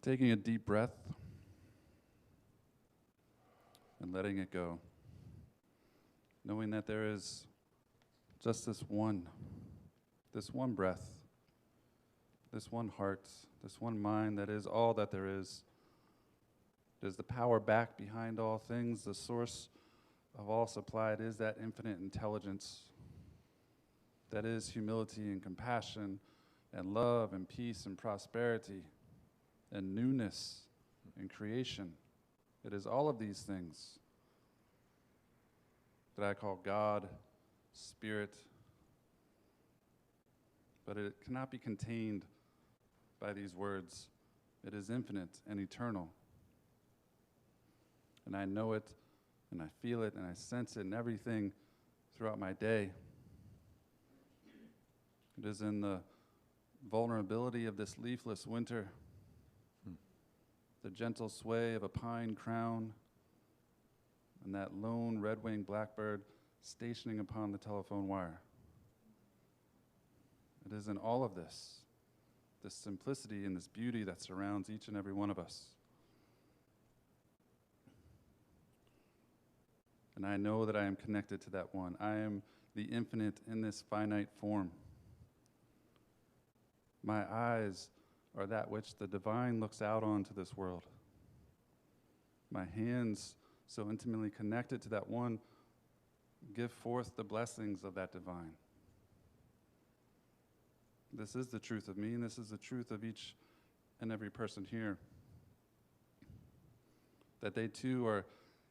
Taking a deep breath and letting it go. Knowing that there is just this one breath, this one heart, this one mind that is all that there is. It is the power back behind all things, the source of all supply. It is that infinite intelligence that is humility and compassion and love and peace and prosperity and newness and creation. It is all of these things that I call God, Spirit, but it cannot be contained by these words. It is infinite and eternal. And I know it, and I feel it, and I sense it in everything throughout my day. It is in the vulnerability of this leafless winter, the gentle sway of a pine crown, and that lone red-winged blackbird stationing upon the telephone wire. It is in all of this simplicity and this beauty that surrounds each and every one of us. And I know that I am connected to that one. I am the infinite in this finite form. My eyes are that which the divine looks out onto this world. My hands, so intimately connected to that one, give forth the blessings of that divine. This is the truth of me, and this is the truth of each and every person here. That they too are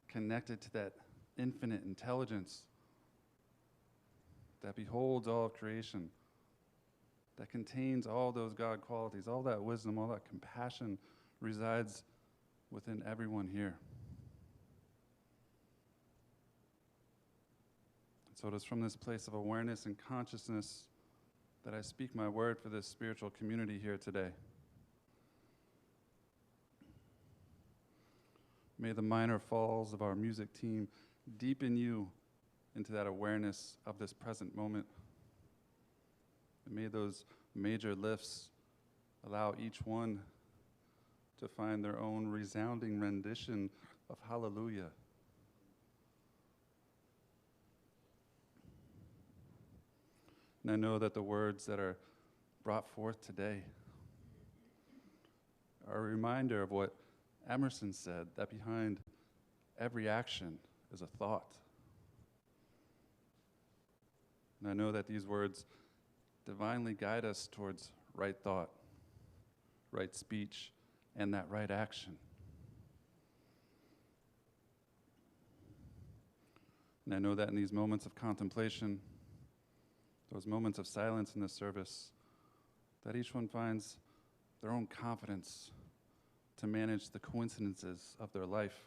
connected to that infinite intelligence that beholds all of creation, that contains all those God qualities, all that wisdom, all that compassion resides within everyone here. So it is from this place of awareness and consciousness that I speak my word for this spiritual community here today. May the minor falls of our music team deepen you into that awareness of this present moment. And may those major lifts allow each one to find their own resounding rendition of hallelujah. And I know that the words that are brought forth today are a reminder of what Emerson said, that behind every action is a thought. And I know that these words divinely guide us towards right thought, right speech, and that right action. And I know that in these moments of contemplation, those moments of silence in this service, that each one finds their own confidence to manage the coincidences of their life.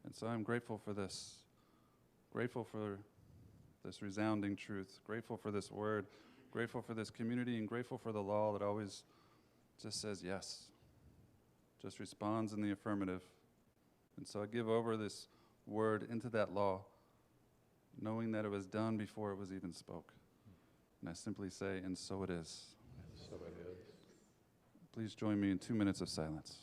And so I'm grateful for this, grateful for this resounding truth, grateful for this word, grateful for this community, and grateful for the law that always just says yes, just responds in the affirmative. And so I give over this word into that law, knowing that it was done before it was even spoke. And I simply say, and so it is. So it is. Please join me in 2 minutes of silence.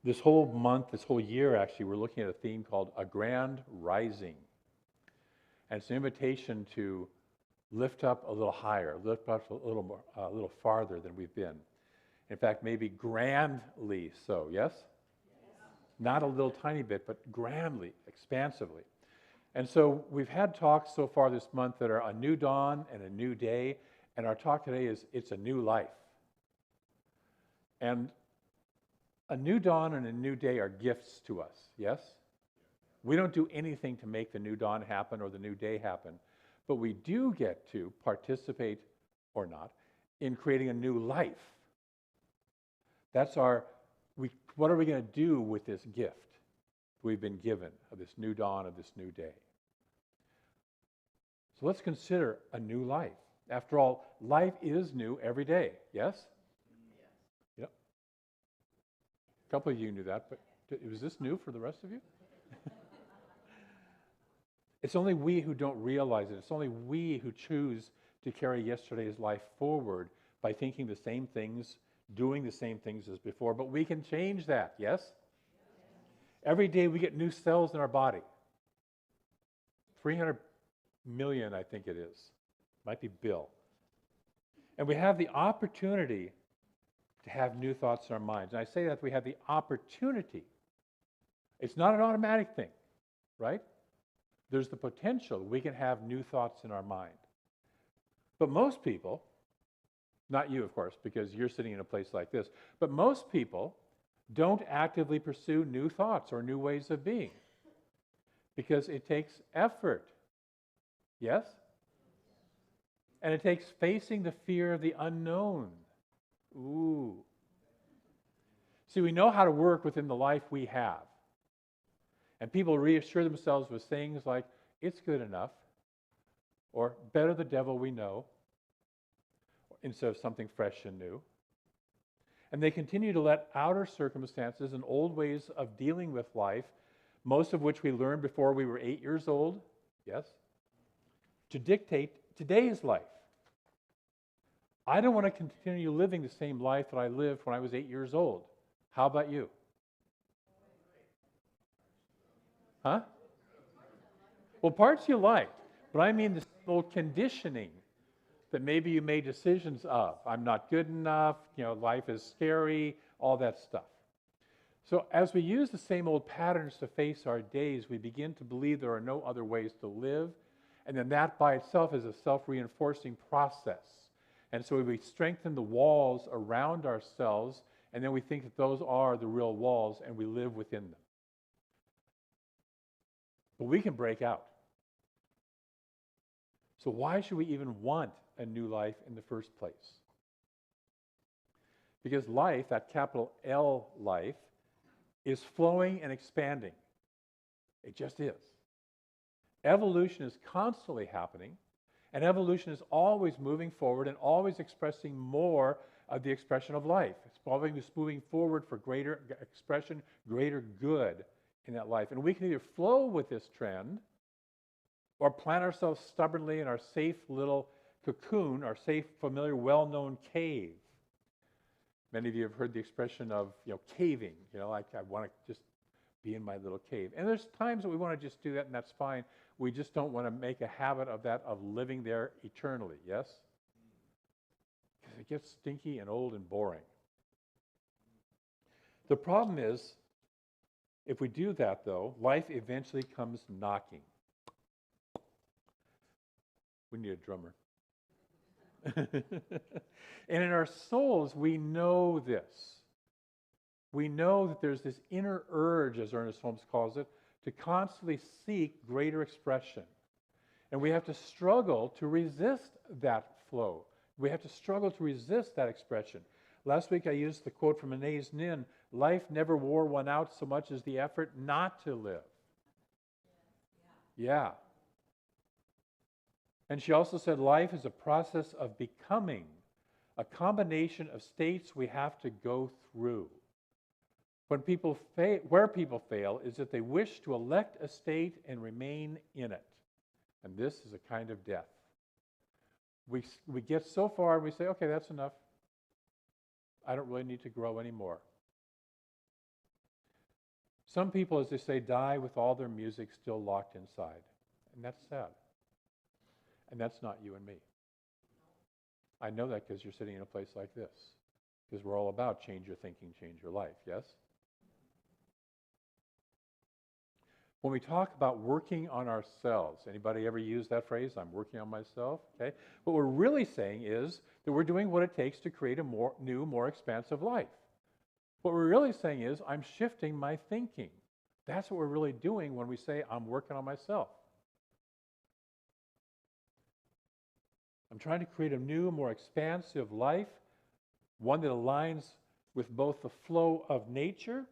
This whole month, this whole year, actually, we're looking at a theme called A Grand Rising. And it's an invitation to lift up a little higher, lift up a little more, a little farther than we've been. In fact, maybe grandly so, yes? Not a little tiny bit, but grandly, expansively. And so we've had talks so far this month that are a new dawn and a new day. And our talk today is It's a New Life. And a new dawn and a new day are gifts to us, yes? We don't do anything to make the new dawn happen or the new day happen, but we do get to participate, or not, in creating a new life. That's what are we going to do with this gift we've been given of this new dawn, of this new day? So let's consider a new life. After all, life is new every day, yes? Yep. A couple of you knew that, but was this new for the rest of you? It's only we who don't realize it. It's only we who choose to carry yesterday's life forward by thinking the same things, doing the same things as before. But we can change that, yes? Every day we get new cells in our body. 300 million, I think it is. Might be Bill. And we have the opportunity to have new thoughts in our minds. And I say that we have the opportunity. It's not an automatic thing, right? There's the potential we can have new thoughts in our mind. But most people, not you, of course, because you're sitting in a place like this, but most people don't actively pursue new thoughts or new ways of being because it takes effort. Yes? And it takes facing the fear of the unknown. Ooh. See, we know how to work within the life we have. And people reassure themselves with things like, it's good enough, or better the devil we know, instead of something fresh and new. And they continue to let outer circumstances and old ways of dealing with life, most of which we learned before we were 8 years old, yes, to dictate today's life. I don't want to continue living the same life that I lived when I was 8 years old. How about you? Huh? Well, parts you liked, but I mean the old conditioning that maybe you made decisions of. I'm not good enough, life is scary, all that stuff. So as we use the same old patterns to face our days, we begin to believe there are no other ways to live, and then that by itself is a self-reinforcing process. And so we strengthen the walls around ourselves, and then we think that those are the real walls, and we live within them. But we can break out. So why should we even want a new life in the first place? Because life, that capital L life, is flowing and expanding. It just is. Evolution is constantly happening, and evolution is always moving forward and always expressing more of the expression of life. It's always moving forward for greater expression, greater good in that life. And we can either flow with this trend or plant ourselves stubbornly in our safe little cocoon, our safe, familiar, well-known cave. Many of you have heard the expression of, caving. Like I want to just be in my little cave. And there's times that we want to just do that, and that's fine. We just don't want to make a habit of that, of living there eternally, yes? Because it gets stinky and old and boring. The problem is, if we do that, though, life eventually comes knocking. We need a drummer. And in our souls, we know this. We know that there's this inner urge, as Ernest Holmes calls it, to constantly seek greater expression. And we have to struggle to resist that flow. We have to struggle to resist that expression. Last week I used the quote from Anais Nin, life never wore one out so much as the effort not to live. Yeah. And she also said life is a process of becoming, a combination of states we have to go through. Where people fail is that they wish to elect a state and remain in it. And this is a kind of death. We get so far and we say, okay, that's enough. I don't really need to grow anymore. Some people, as they say, die with all their music still locked inside. And that's sad. And that's not you and me. I know that because you're sitting in a place like this. Because we're all about change your thinking, change your life, yes? When we talk about working on ourselves, anybody ever use that phrase, I'm working on myself? Okay. What we're really saying is that we're doing what it takes to create a new, more expansive life. What we're really saying is I'm shifting my thinking. That's what we're really doing when we say I'm working on myself. I'm trying to create a new, more expansive life, one that aligns with both the flow of nature,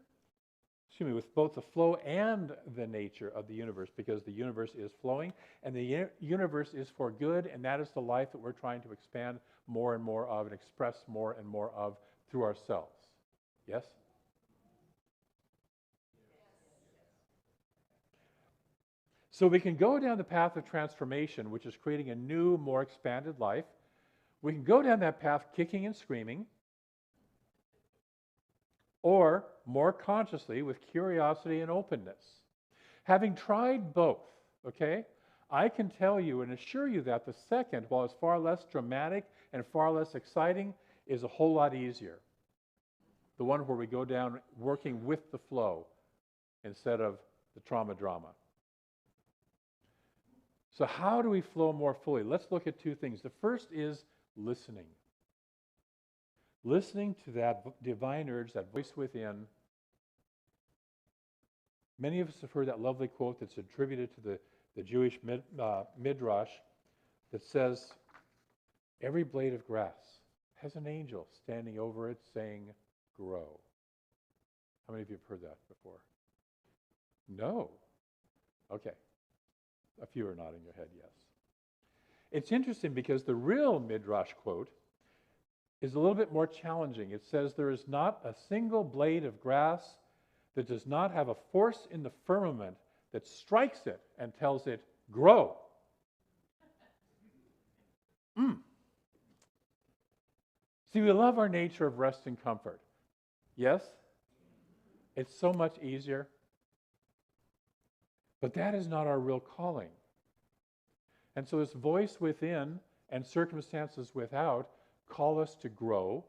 with both the flow and the nature of the universe, because the universe is flowing and the universe is for good, and that is the life that we're trying to expand more and more of and express more and more of through ourselves. Yes? So we can go down the path of transformation, which is creating a new, more expanded life. We can go down that path kicking and screaming, or more consciously with curiosity and openness. Having tried both, okay, I can tell you and assure you that the second, while it's far less dramatic and far less exciting, is a whole lot easier. The one where we go down working with the flow instead of the trauma drama. So how do we flow more fully? Let's look at two things. The first is listening. Listening to that divine urge, that voice within. Many of us have heard that lovely quote that's attributed to the Jewish midrash that says, every blade of grass has an angel standing over it saying, grow. How many of you have heard that before? No. Okay. A few are nodding your head, yes. It's interesting because the real midrash quote is a little bit more challenging. It says, there is not a single blade of grass that does not have a force in the firmament that strikes it and tells it, grow. See, we love our nature of rest and comfort. Yes? It's so much easier. But that is not our real calling. And so this voice within and circumstances without call us to grow.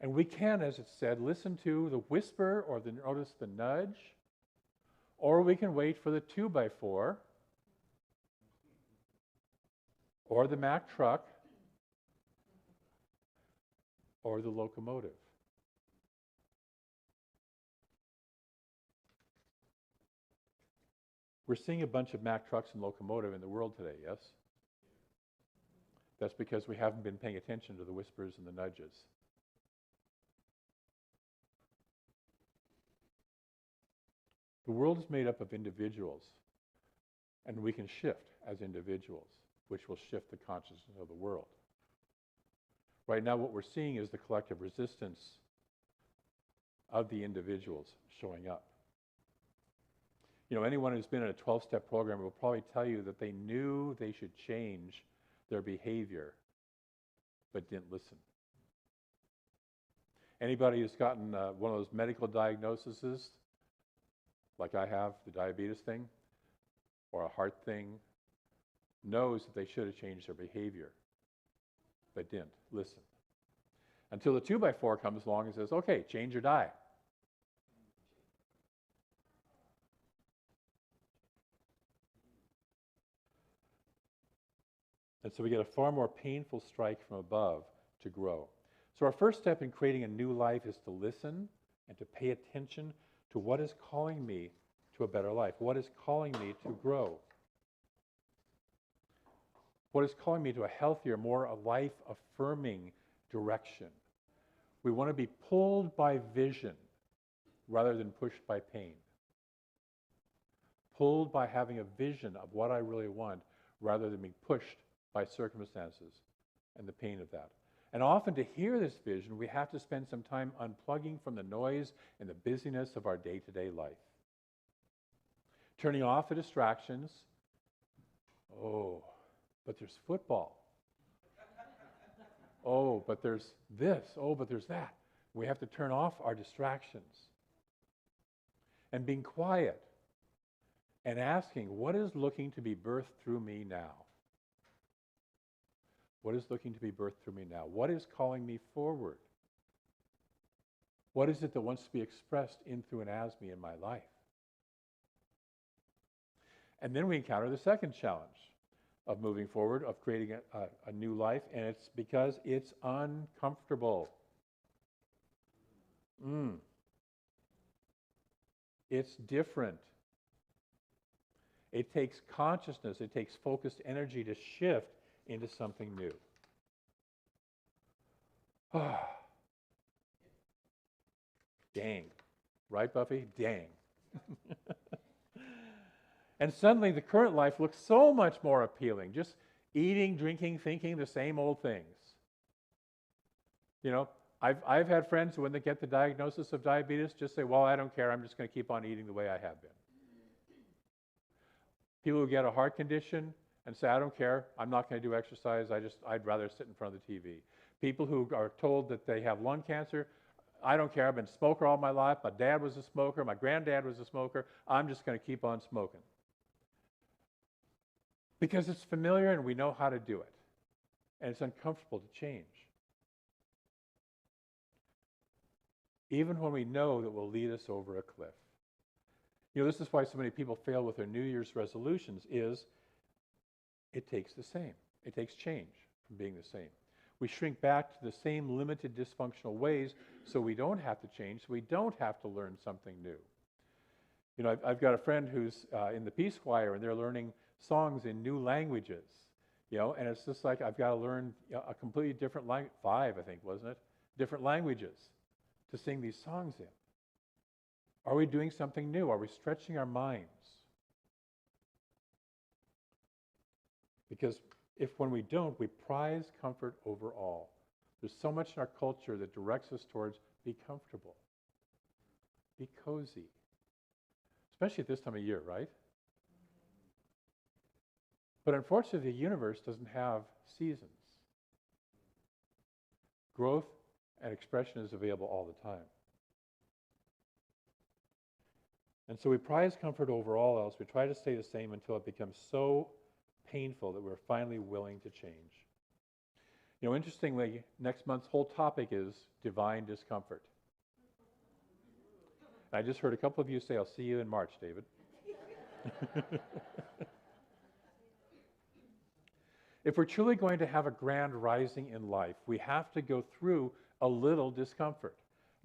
And we can, as it said, listen to the whisper or notice the nudge. Or we can wait for the 2x4 or the Mack truck or the locomotive. We're seeing a bunch of Mack trucks and locomotive in the world today, yes? That's because we haven't been paying attention to the whispers and the nudges. The world is made up of individuals, and we can shift as individuals, which will shift the consciousness of the world. Right now, what we're seeing is the collective resistance of the individuals showing up. You know, anyone who's been in a 12-step program will probably tell you that they knew they should change their behavior, but didn't listen. Anybody who's gotten one of those medical diagnoses, like I have, the diabetes thing, or a heart thing, knows that they should have changed their behavior, but didn't listen. Until the 2x4 comes along and says, okay, change your diet. And so we get a far more painful strike from above to grow. So our first step in creating a new life is to listen and to pay attention to what is calling me to a better life, what is calling me to grow, what is calling me to a healthier, more a life-affirming direction. We want to be pulled by vision rather than pushed by pain. Pulled by having a vision of what I really want rather than being pushed by circumstances and the pain of that. And often to hear this vision, we have to spend some time unplugging from the noise and the busyness of our day-to-day life. Turning off the distractions. Oh, but there's football. Oh, but there's this. Oh, but there's that. We have to turn off our distractions. And being quiet and asking, what is looking to be birthed through me now? What is looking to be birthed through me now? What is calling me forward? What is it that wants to be expressed in, through, and as me in my life? And then we encounter the second challenge of moving forward, of creating a new life, and it's because it's uncomfortable. It's different. It takes consciousness, it takes focused energy to shift into something new. Dang, Right, Buffy? Dang. And suddenly the current life looks so much more appealing. Just eating, drinking, thinking the same old things. You know, I've had friends who, when they get the diagnosis of diabetes, just say, well, I don't care. I'm just going to keep on eating the way I have been. People who get a heart condition and say, I don't care. I'm not going to do exercise. I'd rather sit in front of the TV. People who are told that they have lung cancer, I don't care. I've been a smoker all my life. My dad was a smoker. My granddad was a smoker. I'm just going to keep on smoking. Because it's familiar and we know how to do it. And it's uncomfortable to change. Even when we know that will lead us over a cliff. You know, this is why so many people fail with their New Year's resolutions, is it takes the same. It takes change from being the same. We shrink back to the same limited dysfunctional ways so we don't have to change, so we don't have to learn something new. You know, I've got a friend who's in the Peace Choir, and they're learning songs in new languages. You know, and it's just like I've got to learn a completely different language, 5, I think, wasn't it? Different languages to sing these songs in. Are we doing something new? Are we stretching our minds? Because if when we don't, we prize comfort over all. There's so much in our culture that directs us towards be comfortable, be cozy, especially at this time of year, right? But unfortunately, the universe doesn't have seasons. Growth and expression is available all the time. And so we prize comfort over all else. We try to stay the same until it becomes so painful that we're finally willing to change. You know, interestingly, next month's whole topic is divine discomfort. I just heard a couple of you say, I'll see you in March, David. If we're truly going to have a grand rising in life, we have to go through a little discomfort.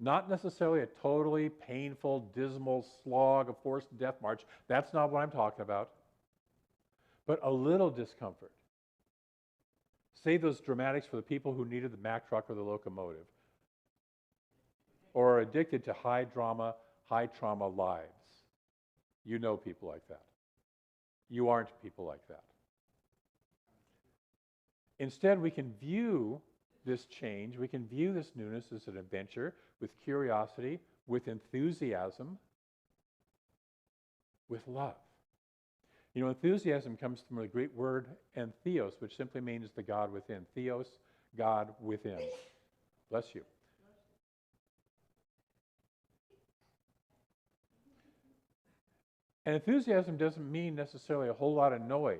Not necessarily a totally painful, dismal slog, a forced death march. That's not what I'm talking about. But a little discomfort. Save those dramatics for the people who needed the Mack truck or the locomotive, or are addicted to high drama, high trauma lives. You know people like that. You aren't people like that. Instead, we can view this change, we can view this newness as an adventure with curiosity, with enthusiasm, with love. You know, enthusiasm comes from the Greek word entheos, which simply means the God within. Theos, God within. Bless you. And enthusiasm doesn't mean necessarily a whole lot of noise.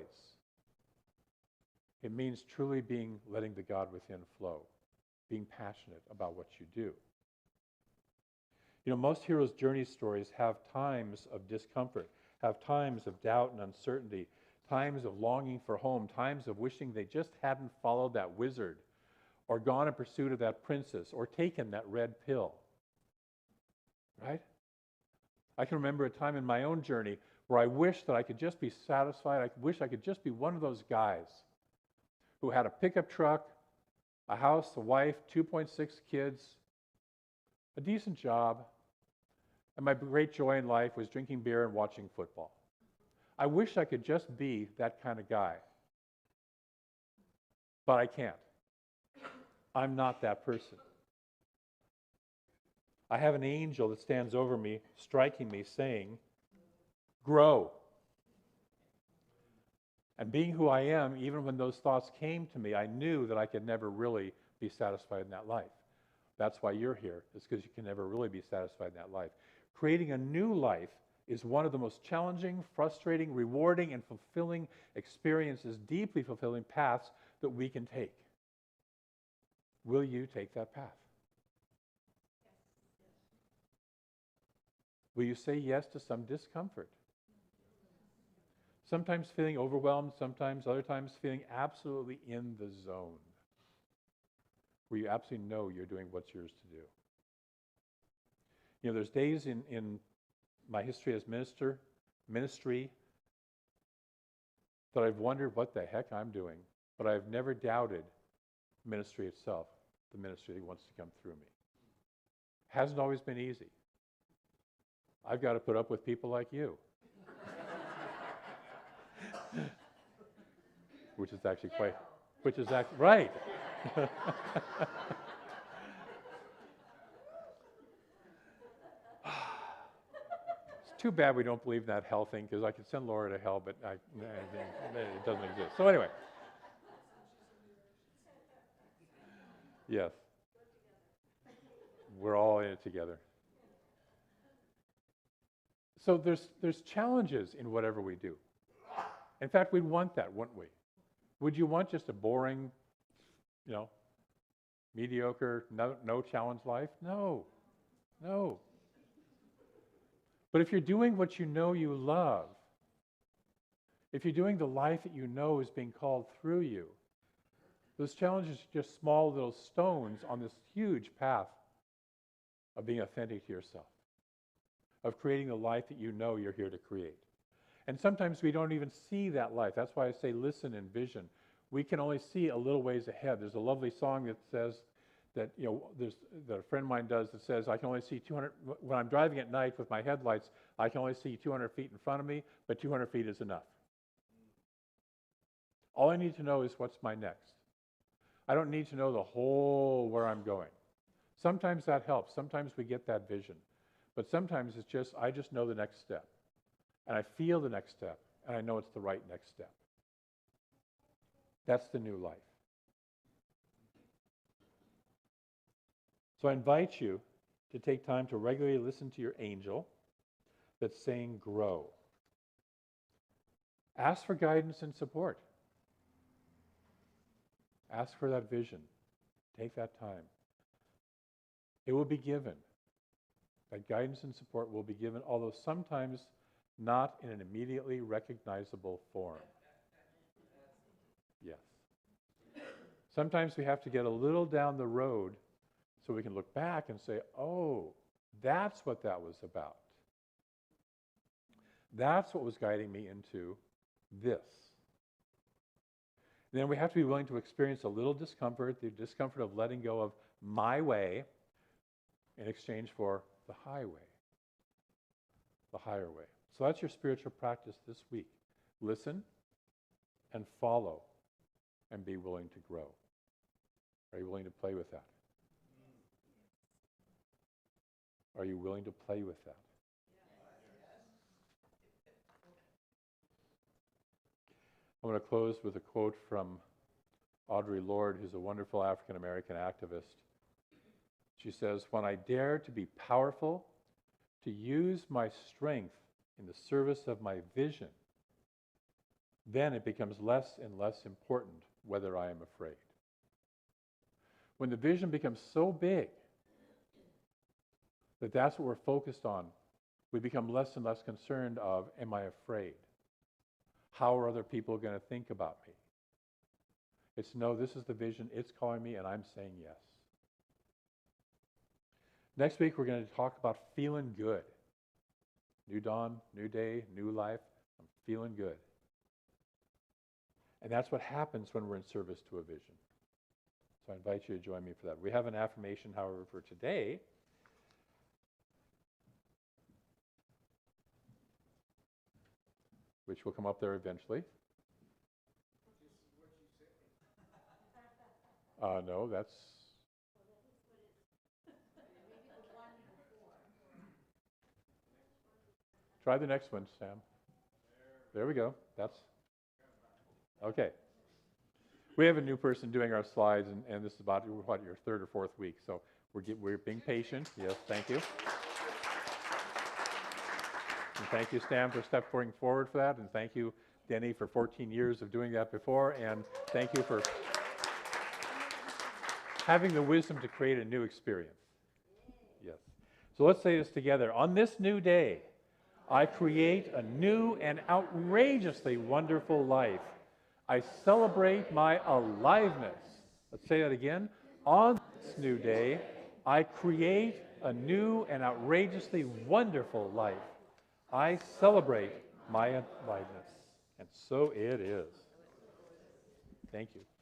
It means truly letting the God within flow, being passionate about what you do. You know, most heroes' journey stories have times of discomfort, have times of doubt and uncertainty, times of longing for home, times of wishing they just hadn't followed that wizard, or gone in pursuit of that princess, or taken that red pill. Right? I can remember a time in my own journey where I wished that I could just be satisfied. I wish I could just be one of those guys who had a pickup truck, a house, a wife, 2.6 kids, a decent job, and my great joy in life was drinking beer and watching football. I wish I could just be that kind of guy. But I can't. I'm not that person. I have an angel that stands over me, striking me, saying, grow. And being who I am, even when those thoughts came to me, I knew that I could never really be satisfied in that life. That's why you're here, is because you can never really be satisfied in that life. Creating a new life is one of the most challenging, frustrating, rewarding, and fulfilling experiences, deeply fulfilling paths that we can take. Will you take that path? Will you say yes to some discomfort? Sometimes feeling overwhelmed, sometimes other times feeling absolutely in the zone, where you absolutely know you're doing what's yours to do. You know, there's days in my history as ministry, that I've wondered what the heck I'm doing, but I've never doubted ministry itself, the ministry that wants to come through me. Hasn't always been easy. I've got to put up with people like you. Which is actually right. It's too bad we don't believe in that hell thing, because I could send Laura to hell, but it doesn't exist. So anyway. Yes. We're all in it together. So there's challenges in whatever we do. In fact, we'd want that, wouldn't we? Would you want just a boring, mediocre, no challenge life? No. But if you're doing what you know you love, if you're doing the life that you know is being called through you, those challenges are just small little stones on this huge path of being authentic to yourself, of creating the life that you know you're here to create. And sometimes we don't even see that life. That's why I say listen and vision. We can only see a little ways ahead. There's a lovely song that says that, that a friend of mine does, that says, I can only see 200, when I'm driving at night with my headlights, I can only see 200 feet in front of me, but 200 feet is enough. All I need to know is what's my next. I don't need to know the whole where I'm going. Sometimes that helps. Sometimes we get that vision. But sometimes it's just, I just know the next step. And I feel the next step. And I know it's the right next step. That's the new life. So I invite you to take time to regularly listen to your angel that's saying grow. Ask for guidance and support. Ask for that vision. Take that time. It will be given. That guidance and support will be given, although sometimes not in an immediately recognizable form. Yes. Sometimes we have to get a little down the road so we can look back and say, oh, that's what that was about. That's what was guiding me into this. Then we have to be willing to experience a little discomfort, the discomfort of letting go of my way in exchange for the highway, the higher way. So that's your spiritual practice this week. Listen and follow and be willing to grow. Are you willing to play with that? Are you willing to play with that? I'm going to close with a quote from Audre Lorde, who's a wonderful African-American activist. She says, "When I dare to be powerful, to use my strength in the service of my vision, then it becomes less and less important whether I am afraid." When the vision becomes so big that that's what we're focused on, we become less and less concerned of, am I afraid? How are other people going to think about me? It's no, this is the vision, it's calling me, and I'm saying yes. Next week, we're going to talk about feeling good. New dawn, new day, new life. I'm feeling good. And that's what happens when we're in service to a vision. So I invite you to join me for that. We have an affirmation, however, for today. Which will come up there eventually. No, that's... Try the next one, Sam. There we go. That's... Okay. We have a new person doing our slides, and this is about, what, your third or fourth week. So we're being patient. Yes, thank you. And thank you, Stan, for stepping forward for that. And thank you, Denny, for 14 years of doing that before. And thank you for having the wisdom to create a new experience. Yes. So let's say this together. On this new day, I create a new and outrageously wonderful life. I celebrate my aliveness. Let's say that again. On this new day, I create a new and outrageously wonderful life. I celebrate my aliveness. And so it is. Thank you.